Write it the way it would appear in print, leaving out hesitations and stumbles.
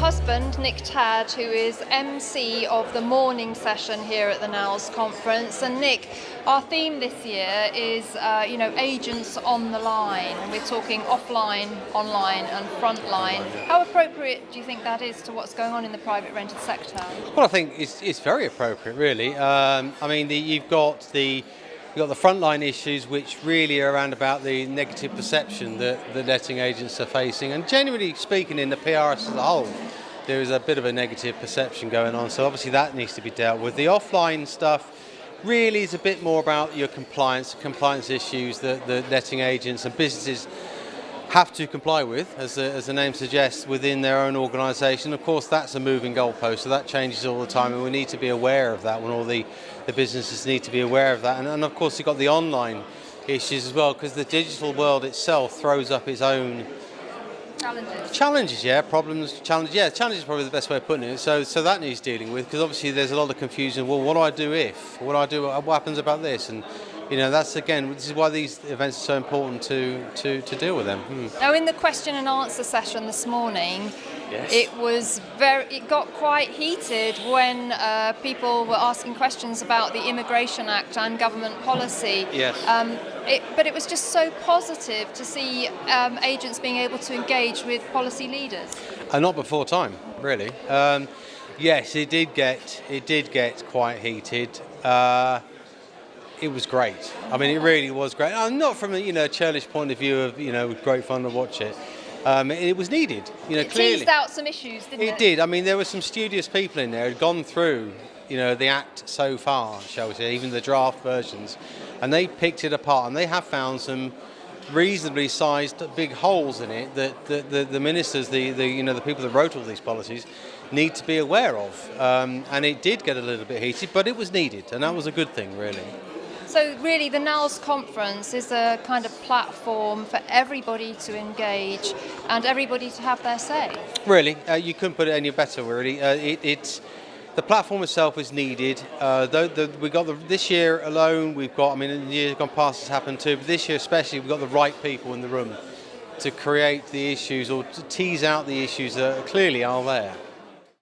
husband, Nick Tad, who is MC of the morning session here at the NALS Conference. And Nick, our theme this year is, agents on the line. We're talking offline, online and frontline. How appropriate do you think that is to what's going on in the private rented sector? Well, I think it's very appropriate, really. You've got the frontline issues, which really are around about the negative perception that the letting agents are facing, and generally speaking, in the PRS as a whole, there is a bit of a negative perception going on. So obviously that needs to be dealt with. The offline stuff really is a bit more about your compliance issues that the letting agents and businesses have to comply with, as the name suggests, within their own organisation. Of course, that's a moving goalpost, so that changes all the time, and we need to be aware of that when all the businesses need to be aware of that. And of course, you've got the online issues as well, because the digital world itself throws up its own challenges, challenges is probably the best way of putting it. So that needs dealing with, because obviously there's a lot of confusion. Well, what do I do if? What happens about this? And this is why these events are so important to deal with them. Now, in the question and answer session this morning, yes, it got quite heated when people were asking questions about the Immigration Act and government policy. Yes. But it was just so positive to see agents being able to engage with policy leaders. Not before time, really. Yes, it did get quite heated. It was great. I mean, it really was great. Not from a churlish point of view of it was great fun to watch it. It was needed. It clearly teased out some issues, didn't it? It did. I mean, there were some studious people in there who'd gone through the Act so far, shall we say, even the draft versions, and they picked it apart, and they have found some reasonably sized big holes in it that the ministers, the people that wrote all these policies, need to be aware of. And it did get a little bit heated, but it was needed, and that was a good thing, really. So really, the NALS Conference is a kind of platform for everybody to engage and everybody to have their say. Really, you couldn't put it any better, really. The platform itself is needed. This year alone, in the years gone past it's happened too, but this year especially, we've got the right people in the room to create the issues or to tease out the issues that clearly are there.